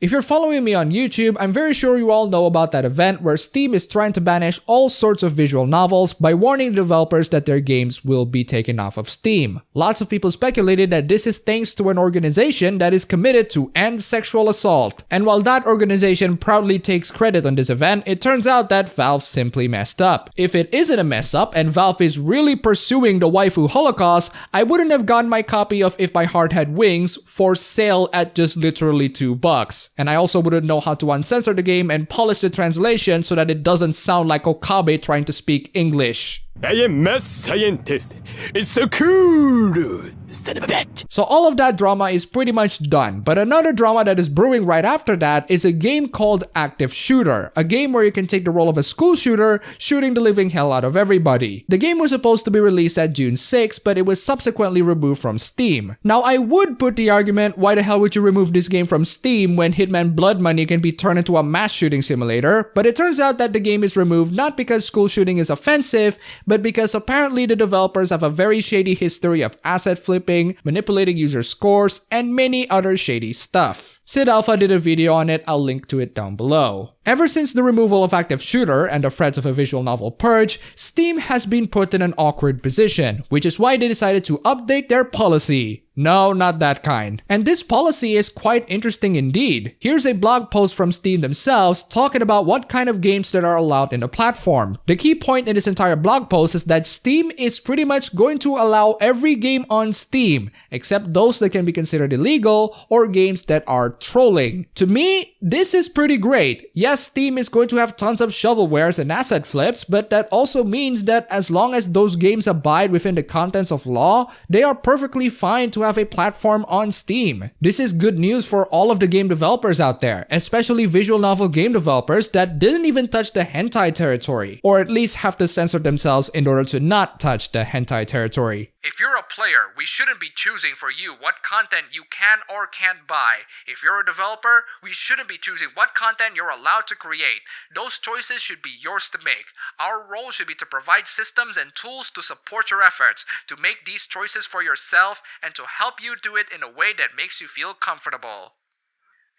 If you're following me on YouTube, I'm very sure you all know about that event where Steam is trying to banish all sorts of visual novels by warning the developers that their games will be taken off of Steam. Lots of people speculated that this is thanks to an organization that is committed to end sexual assault. And while that organization proudly takes credit on this event, it turns out that Valve simply messed up. If it isn't a mess up and Valve is really pursuing the waifu holocaust, I wouldn't have gotten my copy of If My Heart Had Wings for sale at just literally $2. And I also wouldn't know how to uncensor the game and polish the translation so that it doesn't sound like Okabe trying to speak English. I am mad scientist. It's so cool. Son of a bitch. So all of that drama is pretty much done, but another drama that is brewing right after that is a game called Active Shooter, a game where you can take the role of a school shooter, shooting the living hell out of everybody. The game was supposed to be released at June 6, but it was subsequently removed from Steam. Now I would put the argument, why the hell would you remove this game from Steam when Hitman Blood Money can be turned into a mass shooting simulator, but it turns out that the game is removed not because school shooting is offensive, but because apparently the developers have a very shady history of asset flipping, manipulating user scores, and many other shady stuff. Sid Alpha did a video on it, I'll link to it down below. Ever since the removal of Active Shooter and the threats of a visual novel purge, Steam has been put in an awkward position, which is why they decided to update their policy. No, not that kind. And this policy is quite interesting indeed. Here's a blog post from Steam themselves talking about what kind of games that are allowed in the platform. The key point in this entire blog post is that Steam is pretty much going to allow every game on Steam, except those that can be considered illegal or games that are trolling. To me, this is pretty great. Yes, Steam is going to have tons of shovelwares and asset flips, but that also means that as long as those games abide within the contents of law, they are perfectly fine to have a platform on Steam. This is good news for all of the game developers out there, especially visual novel game developers that didn't even touch the hentai territory, or at least have to censor themselves in order to not touch the hentai territory. If you're a player, we shouldn't be choosing for you what content you can or can't buy. If you're a developer, we shouldn't be choosing what content you're allowed to create. Those choices should be yours to make. Our role should be to provide systems and tools to support your efforts, to make these choices for yourself, and to help you do it in a way that makes you feel comfortable.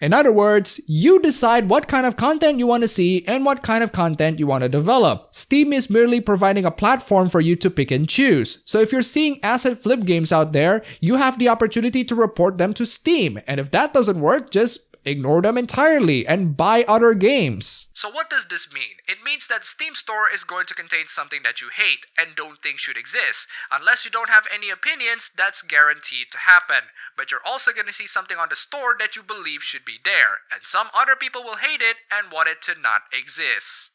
In other words, you decide what kind of content you want to see and what kind of content you want to develop. Steam is merely providing a platform for you to pick and choose. So if you're seeing asset flip games out there, you have the opportunity to report them to Steam. And if that doesn't work, just ignore them entirely and buy other games. So what does this mean? It means that Steam Store is going to contain something that you hate and don't think should exist. Unless you don't have any opinions, that's guaranteed to happen. But you're also going to see something on the store that you believe should be there, and some other people will hate it and want it to not exist.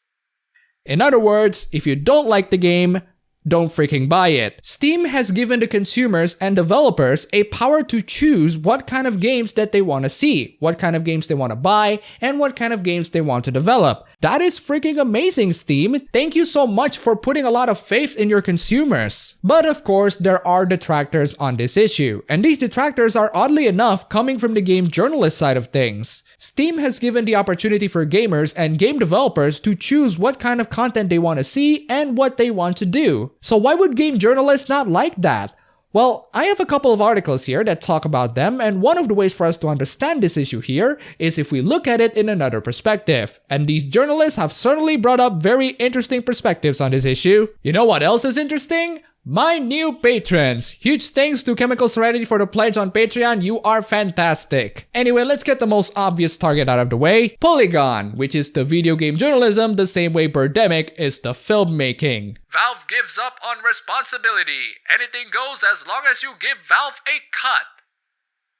In other words, if you don't like the game, don't freaking buy it. Steam has given the consumers and developers a power to choose what kind of games that they want to see, what kind of games they want to buy, and what kind of games they want to develop. That is freaking amazing, Steam. Thank you so much for putting a lot of faith in your consumers. But of course, there are detractors on this issue, and these detractors are oddly enough coming from the game journalist side of things. Steam has given the opportunity for gamers and game developers to choose what kind of content they want to see and what they want to do. So why would game journalists not like that? Well, I have a couple of articles here that talk about them, and one of the ways for us to understand this issue here is if we look at it in another perspective. And these journalists have certainly brought up very interesting perspectives on this issue. You know what else is interesting? My new patrons! Huge thanks to Chemical Serenity for the pledge on Patreon, you are fantastic! Anyway, let's get the most obvious target out of the way. Polygon, which is the video game journalism the same way Birdemic is the filmmaking. Valve gives up on responsibility. Anything goes as long as you give Valve a cut.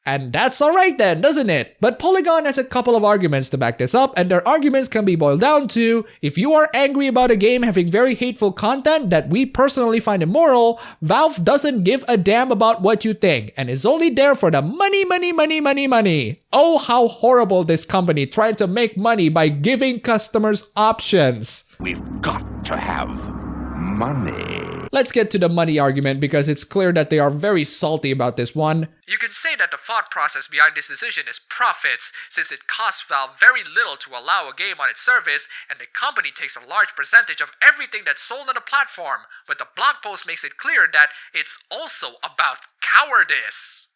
And that's alright then, doesn't it? But Polygon has a couple of arguments to back this up, and their arguments can be boiled down to, if you are angry about a game having very hateful content that we personally find immoral, Valve doesn't give a damn about what you think, and is only there for the money, money, money, money, money. Oh, how horrible this company tried to make money by giving customers options. We've got to have money. Let's get to the money argument because it's clear that they are very salty about this one. You can say that the thought process behind this decision is profits, since it costs Valve very little to allow a game on its service, and the company takes a large percentage of everything that's sold on the platform. But the blog post makes it clear that it's also about cowardice.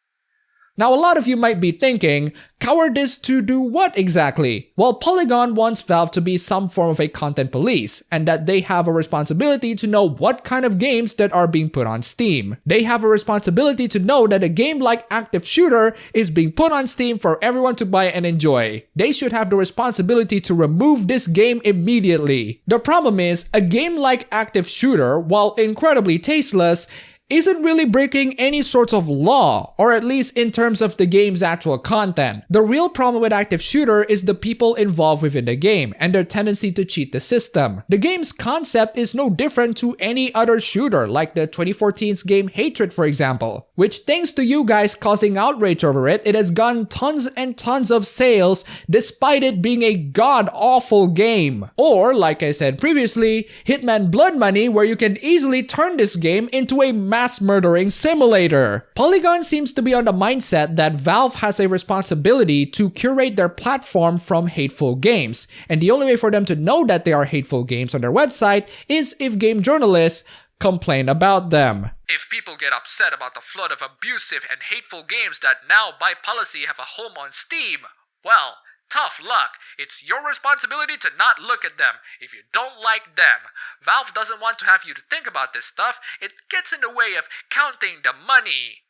Now, a lot of you might be thinking, cowardice to do what exactly? Well, Polygon wants Valve to be some form of a content police, and that they have a responsibility to know what kind of games that are being put on Steam. They have a responsibility to know that a game like Active Shooter is being put on Steam for everyone to buy and enjoy. They should have the responsibility to remove this game immediately. The problem is, a game like Active Shooter, while incredibly tasteless, isn't really breaking any sorts of law, or at least in terms of the game's actual content. The real problem with Active Shooter is the people involved within the game and their tendency to cheat the system. The game's concept is no different to any other shooter, like the 2014's game Hatred, for example, which, thanks to you guys causing outrage over it, it has gotten tons and tons of sales despite it being a god-awful game. Or, like I said previously, Hitman Blood Money, where you can easily turn this game into a mass murdering simulator. Polygon seems to be on the mindset that Valve has a responsibility to curate their platform from hateful games, and the only way for them to know that they are hateful games on their website is if game journalists complain about them. If people get upset about the flood of abusive and hateful games that now by policy have a home on Steam, well, tough luck. It's your responsibility to not look at them if you don't like them. Valve doesn't want to have you to think about this stuff. It gets in the way of counting the money.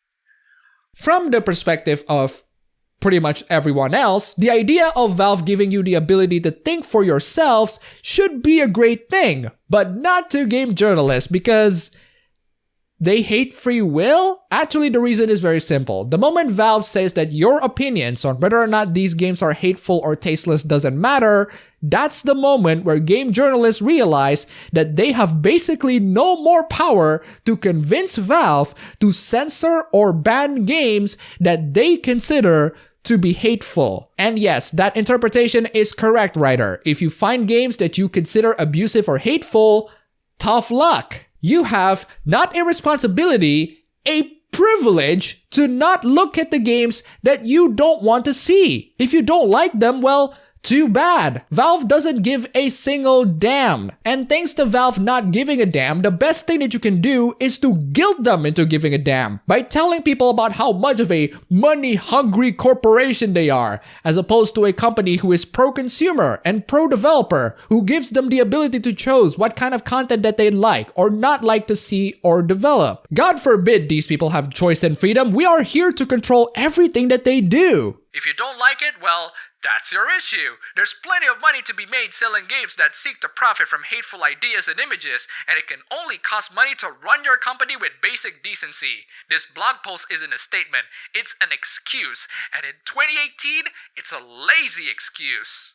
From the perspective of pretty much everyone else, the idea of Valve giving you the ability to think for yourselves should be a great thing, but not to game journalists because they hate free will? Actually, the reason is very simple. The moment Valve says that your opinions on whether or not these games are hateful or tasteless doesn't matter, that's the moment where game journalists realize that they have basically no more power to convince Valve to censor or ban games that they consider to be hateful. And yes, that interpretation is correct, writer. If you find games that you consider abusive or hateful, tough luck. You have not a responsibility, a privilege to not look at the games that you don't want to see. If you don't like them, well, too bad. Valve doesn't give a single damn. And thanks to Valve not giving a damn, the best thing that you can do is to guilt them into giving a damn by telling people about how much of a money-hungry corporation they are, as opposed to a company who is pro-consumer and pro-developer, who gives them the ability to choose what kind of content that they like or not like to see or develop. God forbid these people have choice and freedom. We are here to control everything that they do. If you don't like it, well, that's your issue. There's plenty of money to be made selling games that seek to profit from hateful ideas and images, and it can only cost money to run your company with basic decency. This blog post isn't a statement, it's an excuse, and in 2018, it's a lazy excuse.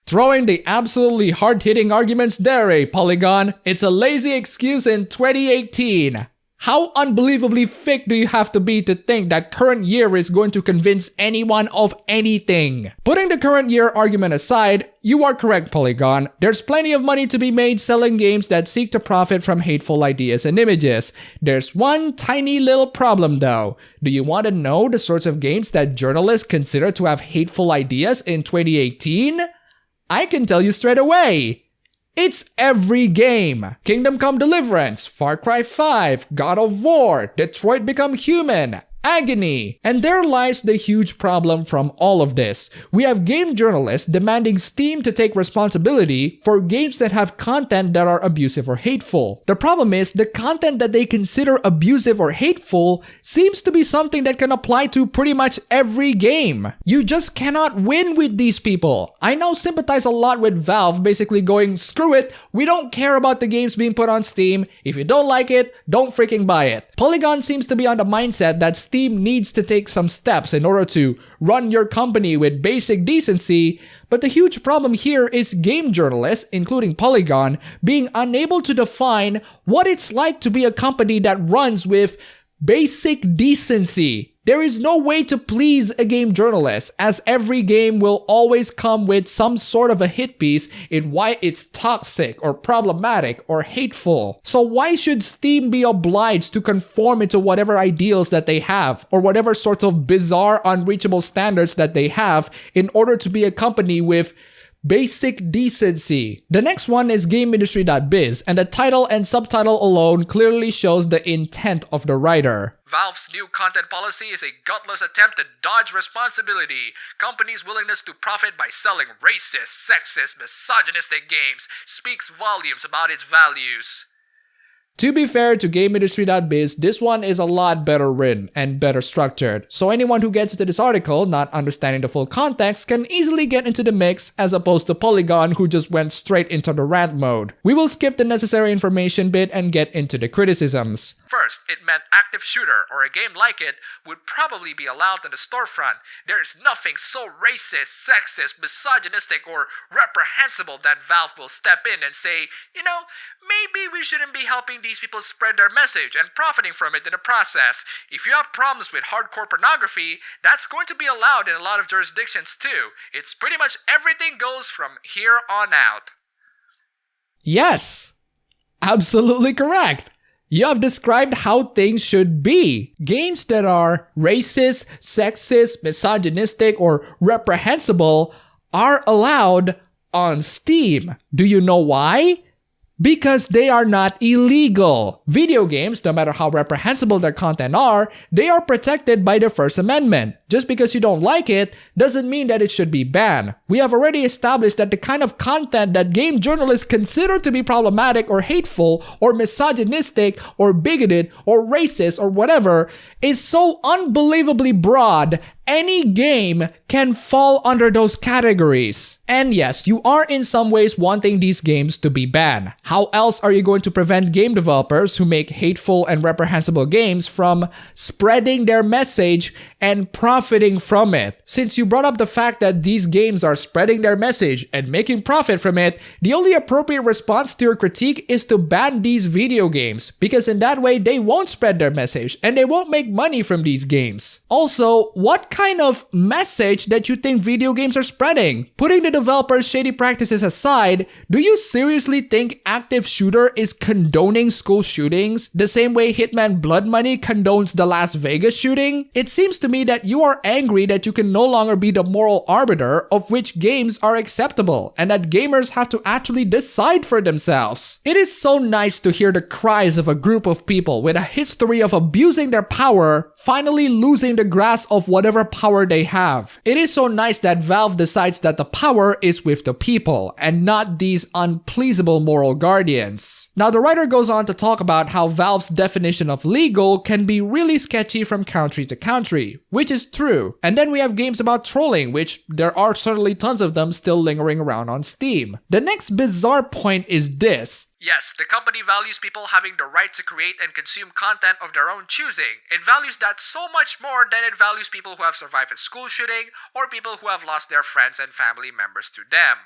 Throwing the absolutely hard-hitting arguments there, Polygon. It's a lazy excuse in 2018. How unbelievably fake do you have to be to think that current year is going to convince anyone of anything? Putting the current year argument aside, you are correct, Polygon. There's plenty of money to be made selling games that seek to profit from hateful ideas and images. There's one tiny little problem though. Do you want to know the sorts of games that journalists consider to have hateful ideas in 2018? I can tell you straight away. It's every game. Kingdom Come Deliverance, Far Cry 5, God of War, Detroit Become Human, Agony. And there lies the huge problem from all of this. We have game journalists demanding Steam to take responsibility for games that have content that are abusive or hateful. The problem is, the content that they consider abusive or hateful seems to be something that can apply to pretty much every game. You just cannot win with these people. I now sympathize a lot with Valve basically going, screw it, we don't care about the games being put on Steam. If you don't like it, don't freaking buy it. Polygon seems to be on the mindset that Steam needs to take some steps in order to run your company with basic decency, but the huge problem here is game journalists, including Polygon, being unable to define what it's like to be a company that runs with basic decency. There is no way to please a game journalist, as every game will always come with some sort of a hit piece in why it's toxic or problematic or hateful. So why should Steam be obliged to conform into whatever ideals that they have, or whatever sorts of bizarre, unreachable standards that they have in order to be a company with basic decency. The next one is GameIndustry.biz, and the title and subtitle alone clearly shows the intent of the writer. Valve's new content policy is a gutless attempt to dodge responsibility. Companies' willingness to profit by selling racist, sexist, misogynistic games speaks volumes about its values. To be fair to GameIndustry.biz, this one is a lot better written and better structured, so anyone who gets into this article not understanding the full context can easily get into the mix, as opposed to Polygon, who just went straight into the rant mode. We will skip the necessary information bit and get into the criticisms. First, it meant active shooter, or a game like it, would probably be allowed in the storefront. There is nothing so racist, sexist, misogynistic, or reprehensible that Valve will step in and say, you know, maybe we shouldn't be helping these people spread their message and profiting from it in the process. If you have problems with hardcore pornography, that's going to be allowed in a lot of jurisdictions too. It's pretty much everything goes from here on out. Yes, absolutely correct. You have described how things should be. Games that are racist, sexist, misogynistic, or reprehensible are allowed on Steam. Do you know why? Because they are not illegal. Video games, no matter how reprehensible their content are, they are protected by the First Amendment. Just because you don't like it doesn't mean that it should be banned. We have already established that the kind of content that game journalists consider to be problematic or hateful or misogynistic or bigoted or racist or whatever is so unbelievably broad, any game can fall under those categories. And yes, you are in some ways wanting these games to be banned. How else are you going to prevent game developers who make hateful and reprehensible games from spreading their message and profiting from it? Since you brought up the fact that these games are spreading their message and making profit from it, the only appropriate response to your critique is to ban these video games, because in that way they won't spread their message and they won't make money from these games. Also, what kind of message that you think video games are spreading? Putting the developers' shady practices aside, do you seriously think active shooter is condoning school shootings the same way Hitman Blood Money condones the Las Vegas shooting? It seems to me that you are angry that you can no longer be the moral arbiter of which games are acceptable, and that gamers have to actually decide for themselves. It is so nice to hear the cries of a group of people with a history of abusing their power finally losing the grasp of whatever power they have. It is so nice that Valve decides that the power is with the people and not these unpleasable moral guardians. Now, the writer goes on to talk about how Valve's definition of legal can be really sketchy from country to country, which is true. And then we have games about trolling, which there are certainly tons of them still lingering around on Steam. The next bizarre point is this. Yes, the company values people having the right to create and consume content of their own choosing. It values that so much more than it values people who have survived a school shooting or people who have lost their friends and family members to them.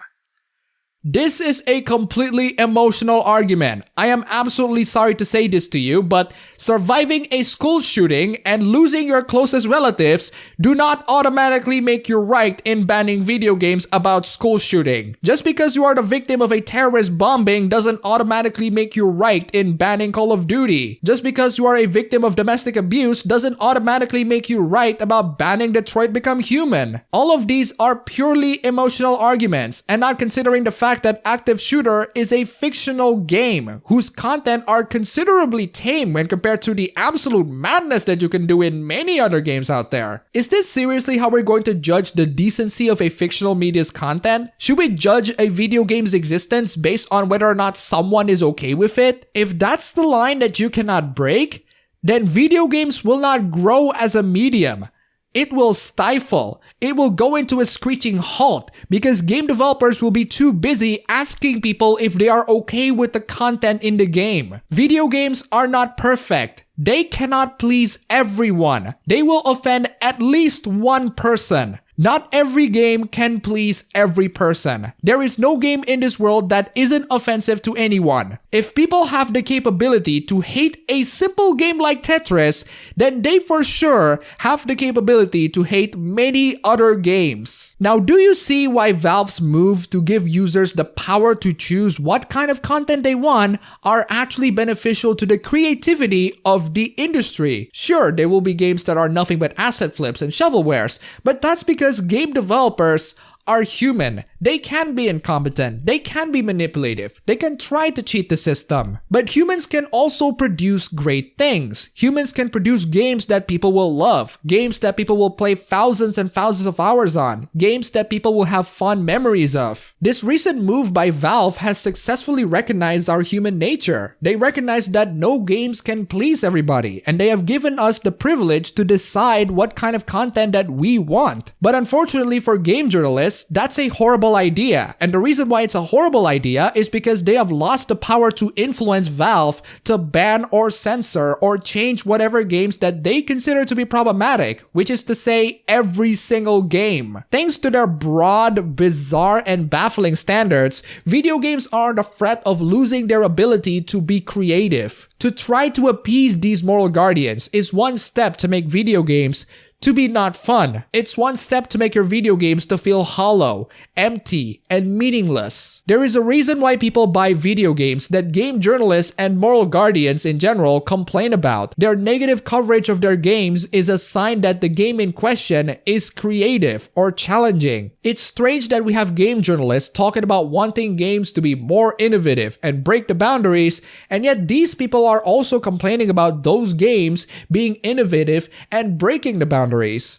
This is a completely emotional argument. I am absolutely sorry to say this to you, but surviving a school shooting and losing your closest relatives do not automatically make you right in banning video games about school shooting. Just because you are the victim of a terrorist bombing doesn't automatically make you right in banning Call of Duty. Just because you are a victim of domestic abuse doesn't automatically make you right about banning Detroit Become Human. All of these are purely emotional arguments, and not considering the fact that active shooter is a fictional game whose content are considerably tame when compared to the absolute madness that you can do in many other games out there. Is this seriously how we're going to judge the decency of a fictional media's content? Should we judge a video game's existence based on whether or not someone is okay with it? If that's the line that you cannot break, then video games will not grow as a medium. It will stifle. It will go into a screeching halt because game developers will be too busy asking people if they are okay with the content in the game. Video games are not perfect. They cannot please everyone. They will offend at least one person. Not every game can please every person. There is no game in this world that isn't offensive to anyone. If people have the capability to hate a simple game like Tetris, then they for sure have the capability to hate many other games. Now, do you see why Valve's move to give users the power to choose what kind of content they want are actually beneficial to the creativity of the industry? Sure, there will be games that are nothing but asset flips and shovelwares, but that's because game developers are human. They can be incompetent, they can be manipulative, they can try to cheat the system. But humans can also produce great things. Humans can produce games that people will love, games that people will play thousands and thousands of hours on, games that people will have fond memories of. This recent move by Valve has successfully recognized our human nature. They recognize that no games can please everybody, and they have given us the privilege to decide what kind of content that we want. But unfortunately for game journalists, that's a horrible idea. And the reason why it's a horrible idea is because they have lost the power to influence Valve to ban or censor or change whatever games that they consider to be problematic, which is to say every single game. Thanks to their broad, bizarre, and baffling standards, video games are the threat of losing their ability to be creative. To try to appease these moral guardians is one step to make video games to be not fun. It's one step to make your video games to feel hollow, empty, and meaningless. There is a reason why people buy video games that game journalists and moral guardians in general complain about. Their negative coverage of their games is a sign that the game in question is creative or challenging. It's strange that we have game journalists talking about wanting games to be more innovative and break the boundaries, and yet these people are also complaining about those games being innovative and breaking the boundaries.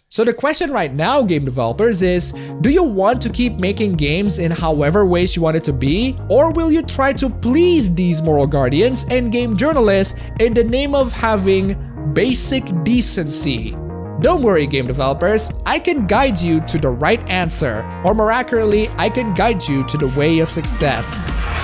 So the question right now, game developers, is do you want to keep making games in however ways you want it to be? Or will you try to please these moral guardians and game journalists in the name of having basic decency? Don't worry, game developers, I can guide you to the right answer, or miraculously, I can guide you to the way of success.